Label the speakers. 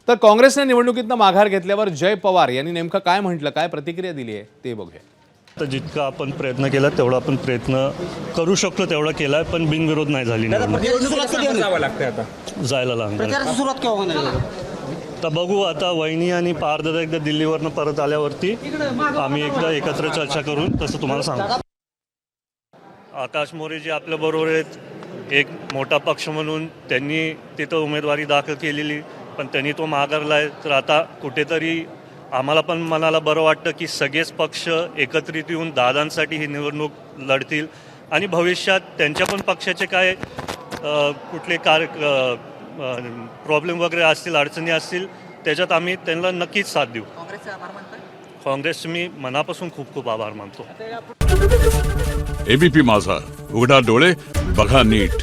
Speaker 1: तर काँग्रेसने निवडणुकीतनं माघार घेतल्यावर जय पवार यांनी नेमकं काय म्हटलं, काय प्रतिक्रिया दिली आहे ते बघूया.
Speaker 2: तर जितका आपण प्रयत्न केला तेवढा आपण प्रयत्न करू शकतो तेवढा केलाय, पण बिनविरोध नाही झाली निवडणूक.
Speaker 3: जावं लागतंय आता
Speaker 2: जायला लागणार.
Speaker 4: प्रचाराची सुरुवात केव्हा होणार आहे?
Speaker 2: तर बघू आता वहिनी आणि पारदादा एकदा दिल्लीवरनं परत आल्यावरती आम्ही एकदा एकत्र चर्चा करून तसं तुम्हाला सांगू. आकाश मोरे जे आपल्या बरोबर आहेत, एक मोठा पक्ष म्हणून त्यांनी तिथं उमेदवारी दाखल केलेली, पण त्यांनी तो माघारला आहे. तर आता कुठेतरी आम्हाला पण मनाला बरं वाटतं की सगळेच पक्ष एकत्रित येऊन दादांसाठी ही निवडणूक लढतील आणि भविष्यात त्यांच्या पण पक्षाचे काय कुठले प्रॉब्लेम वगैरे असतील, अडचणी असतील, त्याच्यात आम्ही त्यांना नक्कीच साथ देऊ. काँग्रेसचे मी मनापासून खूप खूप आभार मानतो.
Speaker 5: एबीपी माझा, उघडा डोळे बघा नीट.